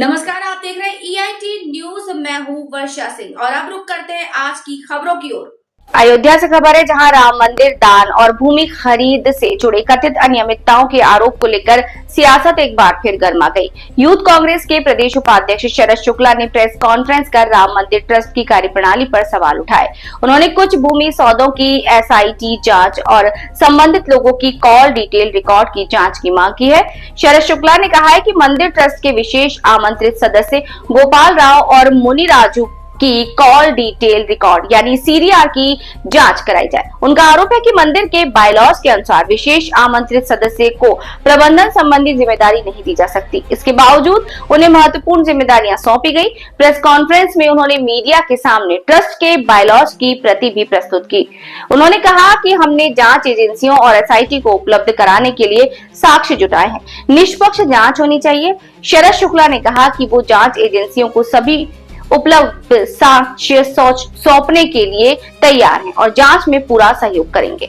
नमस्कार, आप देख रहे हैं EIT न्यूज। मैं हूं वर्षा सिंह और अब रुक करते हैं आज की खबरों की ओर। अयोध्या से खबर है, जहां राम मंदिर दान और भूमि खरीद से जुड़े कथित अनियमितताओं के आरोप को लेकर सियासत एक बार फिर गर्मा गई। यूथ कांग्रेस के प्रदेश उपाध्यक्ष शरद शुक्ला ने प्रेस कॉन्फ्रेंस कर राम मंदिर ट्रस्ट की कार्यप्रणाली पर सवाल उठाए। उन्होंने कुछ भूमि सौदों की SIT जांच और संबंधित लोगों की कॉल डिटेल रिकॉर्ड की जांच की मांग की है। शरद शुक्ला ने कहा है कि मंदिर ट्रस्ट के विशेष आमंत्रित सदस्य गोपाल राव और मुनि राजू की कॉल डिटेल रिकॉर्ड यानी CDR की जांच कराई जाए। उनका आरोप है कि मंदिर के बायलॉज के अनुसार विशेष आमंत्रित सदस्य को प्रबंधन संबंधी जिम्मेदारी नहीं दी जा सकती। इसके बावजूद उन्हें महत्वपूर्ण जिम्मेदारियां सौंपी गई। प्रेस कॉन्फ्रेंस में उन्होंने मीडिया के सामने ट्रस्ट के बायलॉज की प्रति भी प्रस्तुत की। उन्होंने कहा कि हमने जांच एजेंसियों और SIT को उपलब्ध कराने के लिए साक्ष्य जुटाए हैं। निष्पक्ष जांच होनी चाहिए। शरद शुक्ला ने कहा कि वो जांच एजेंसियों को सभी उपलब्ध साक्ष्य सौंपने के लिए तैयार हैं और जांच में पूरा सहयोग करेंगे।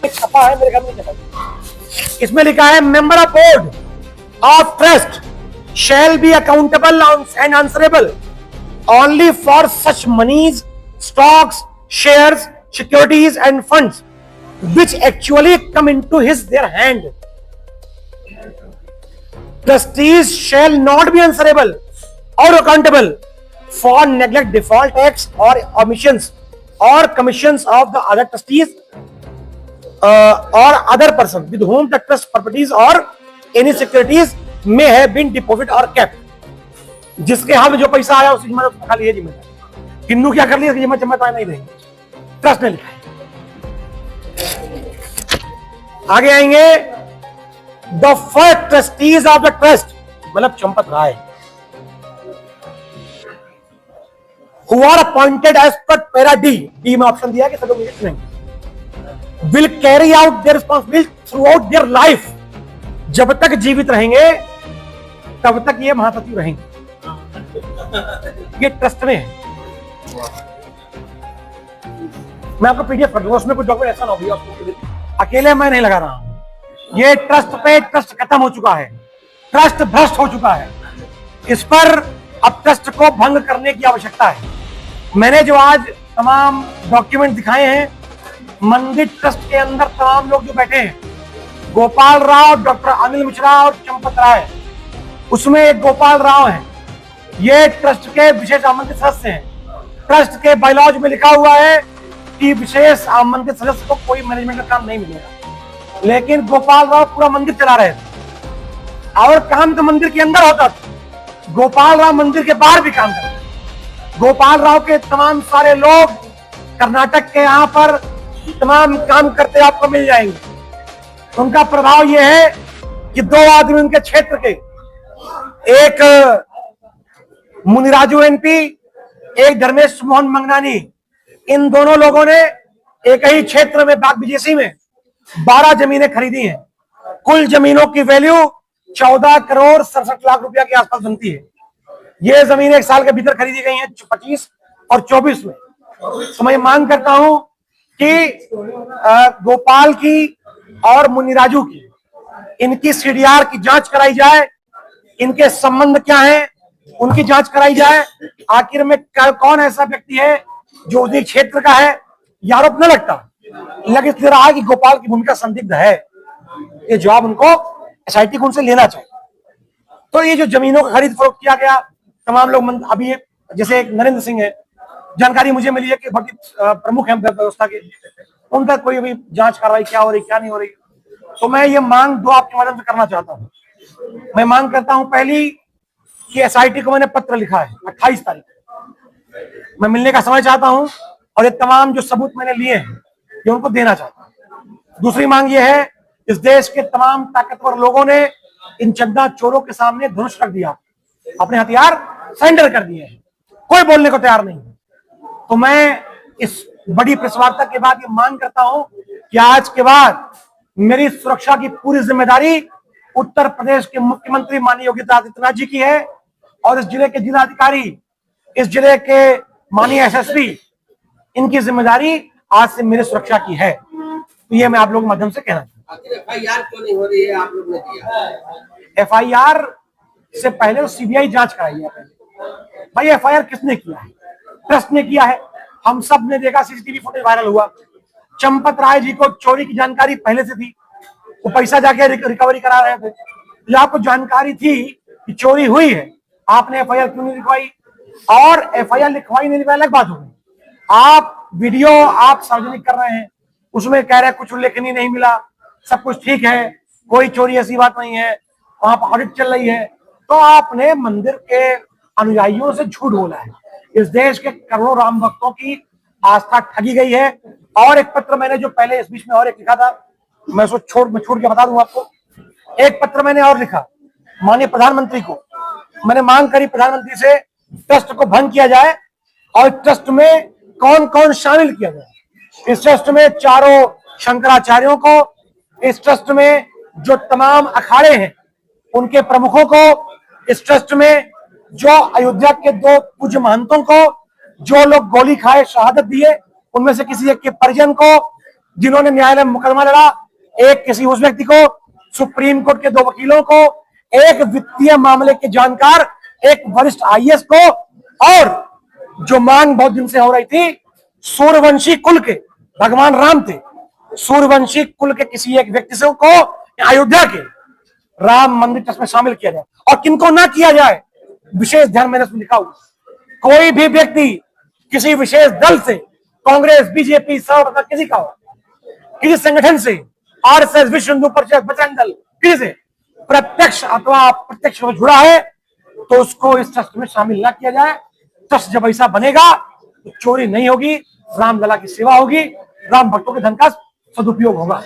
छपा है मेरे घर में छपा। इसमें लिखा है member of board of trust shall be accountable and answerable only for such monies, stocks, shares, securities and funds which actually come into their hand. Trustees shall not be answerable or accountable for neglect, default, acts or omissions or commissions of the other trustees or other person with whom the trust properties or any securities may have been deposited or kept. जिसके हाथ में जो पैसा आया उसकी जिम्मेदारी खाली है जिम्मेदारी। किन्नू क्या कर लिया इसकी जिम्मेदारी नहीं रहेगी। ट्रस्ट ने लिखा है। आगे आएंगे the first trustees of the trust मतलब Champat Rai who are appointed as per para D में ऑप्शन दिया कि सब लोग नहीं will carry out their responsibility throughout their life। जब तक जीवित रहेंगे तब तक ये महासचिव रहेंगे। ये ट्रस्ट में है। मैं आपको PDF कर दूंगा, उसमें कुछ डॉक्यूमेंट ऐसा ना हो, अकेले मैं नहीं लगा रहा हूं। ये ट्रस्ट पे ट्रस्ट खत्म हो चुका है, ट्रस्ट भ्रष्ट हो चुका है। इस पर अब ट्रस्ट को भंग करने की आवश्यकता है। मैंने जो आज तमाम डॉक्यूमेंट दिखाए हैं, मंदिर ट्रस्ट के अंदर तमाम लोग जो बैठे हैं, गोपाल राव, डॉक्टर अनिल मिश्रा और चंपत राय, उसमें एक गोपाल राव है। ये ट्रस्ट के विशेष आमंत्रित सदस्य हैं। ट्रस्ट के बायलॉज में लिखा हुआ है कि विशेष आमंत्रित सदस्य को कोई मैनेजमेंट का काम नहीं मिलेगा, लेकिन गोपाल राव पूरा मंदिर चला रहे थे और काम तो मंदिर के अंदर होता था। गोपाल राव मंदिर के बाहर भी काम करते। गोपाल राव के तमाम सारे लोग कर्नाटक के यहाँ पर तमाम काम करते आपको मिल जाएंगे। उनका प्रभाव यह है कि दो आदमी उनके क्षेत्र के, एक मुनिराजू MP, एक धर्मेश मोहन मंगनानी, इन दोनों लोगों ने एक ही क्षेत्र में बाग BJC में 12 जमीनें खरीदी हैं। कुल जमीनों की वैल्यू 14 करोड़ 67 लाख रुपया के आसपास बनती है। ये जमीन एक साल के भीतर खरीदी गई हैं 25 और 24 में। तो मैं मांग करता हूं कि गोपाल की और मुनिराजू की, इनकी CDR की जांच कराई जाए। इनके संबंध क्या हैं उनकी जांच कराई जाए। आखिर में कौन ऐसा व्यक्ति है जो उसी क्षेत्र का है, यह आरोप न लगता, लग इसलिए रहा है कि गोपाल की भूमिका संदिग्ध है। ये जवाब उनको SIT को उनसे लेना चाहिए। तो ये जो जमीनों का खरीद फरोख्त किया गया, तमाम लोग अभी जैसे एक नरेंद्र सिंह है, जानकारी मुझे मिली है कि बहुत प्रमुख है व्यवस्था के, उन तक कोई अभी जांच कार्रवाई क्या हो रही क्या नहीं हो रही। तो मैं ये मांग दो आपके माध्यम से करना चाहता हूं। मैं मांग करता हूं पहली कि SIT को मैंने पत्र लिखा है 28 तारीख, मैं मिलने का समय चाहता हूं और ये तमाम जो सबूत मैंने लिए हैं ये उनको देना चाहता हूं। दूसरी मांग ये है, इस देश के तमाम ताकतवर लोगों ने इन चंदा चोरों के सामने धनुष रख दिया, अपने हथियार सरेंडर कर दिए हैं, कोई बोलने को तैयार नहीं। तो मैं इस बड़ी प्रेस वार्ता के बाद ये मांग करता हूं कि आज के बाद मेरी सुरक्षा की पूरी जिम्मेदारी उत्तर प्रदेश के मुख्यमंत्री माननीय योगी आदित्यनाथ जी की है और इस जिले के जिलाधिकारी, इस जिले के माननीय SSP, इनकी जिम्मेदारी आज से मेरी सुरक्षा की है। तो ये मैं आप लोगों के माध्यम से कहना चाहता हूं। FIR क्यों नहीं हो रही है? आप लोग ने दिया FIR से पहले तो सीबीआई जांच कराई है। पहले भाई एफआईआर किसने किया है? ट्रस्ट ने किया है। हम सब ने देखा, सीसीटीवी फुटेज वायरल हुआ। चंपत राय जी को चोरी की जानकारी पहले से थी, वो पैसा जाके रिकवरी करा रहे थे। तो आपको जानकारी थी कि चोरी हुई है, आपने एफआईआर क्यों नहीं लिखवाई? और एफआईआर लिखवाई नहीं लिखवाई अलग बात हो गई, आप वीडियो आप सार्वजनिक कर रहे हैं, उसमें कह रहे हैं कुछ उल्लेखनीय नहीं मिला, सब कुछ ठीक है, कोई चोरी ऐसी बात नहीं है, वहां पर ऑडिट चल रही है। तो आपने मंदिर के अनुयायियों से झूठ बोला है। इस देश के करोड़ों राम भक्तों की आस्था ठगी गई है। और एक पत्र मैंने जो पहले इस बीच में और एक लिखा था, मैं उसको छोड़ के बता दूं आपको। एक पत्र मैंने और लिखा माननीय प्रधानमंत्री को, मैंने मांग करी प्रधानमंत्री से ट्रस्ट को भंग किया जाए और ट्रस्ट में कौन कौन शामिल किया जाए। इस ट्रस्ट में चारों शंकराचार्यों को, इस ट्रस्ट में जो तमाम अखाड़े हैं उनके प्रमुखों को, इस ट्रस्ट में जो अयोध्या के 2 पूज्य महंतों को, जो लोग गोली खाए शहादत दिए उनमें से किसी एक के परिजन को, जिन्होंने न्यायालय में मुकदमा लड़ा, एक किसी उस व्यक्ति को, सुप्रीम कोर्ट के 2 वकीलों को, एक वित्तीय मामले के जानकार, एक वरिष्ठ आईएएस को, और जो मांग बहुत दिन से हो रही थी सूर्यवंशी कुल के, भगवान राम थे, सूर्यवंशी कुल के किसी एक व्यक्ति से को अयोध्या के राम मंदिर ट्रस्ट में शामिल किया जाए। और किनको ना किया जाए, विशेष ध्यान मैंने उसमें लिखा हुआ, कोई भी व्यक्ति किसी विशेष दल से, कांग्रेस, बीजेपी, सर्व किसी का हो, किसी संगठन से, आरएसएस, विश्व हिंदू परिषद, बजरंग दल, किसी से प्रत्यक्ष अथवा अप्रत्यक्ष जुड़ा है तो उसको इस ट्रस्ट में शामिल ना किया जाए। ट्रस्ट जब ऐसा बनेगा तो चोरी नहीं होगी, रामलला की सेवा होगी, राम भक्तों के धन का सदुपयोग होगा।